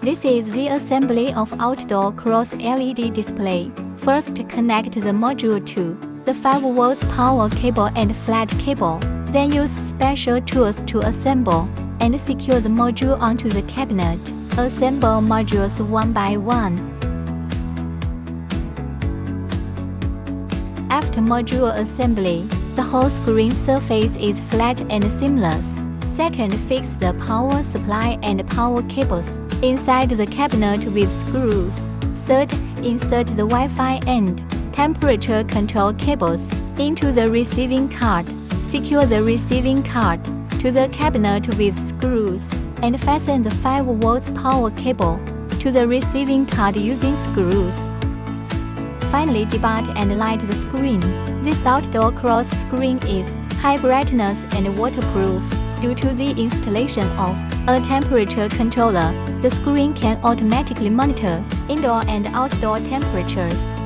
This is the assembly of outdoor cross-LED display. First, connect the module to the 5V power cable and flat cable. Then use special tools to assemble and secure the module onto the cabinet. Assemble modules one by one. After module assembly, the whole screen surface is flat and seamless. Second, fix the power supply and power cables inside the cabinet with screws. Third, insert the Wi-Fi and temperature control cables into the receiving card. Secure the receiving card to the cabinet with screws and fasten the 5V power cable to the receiving card using screws. Finally, debug and light the screen. This outdoor cross screen is high brightness and waterproof. Due to the installation of a temperature controller, the screen can automatically monitor indoor and outdoor temperatures.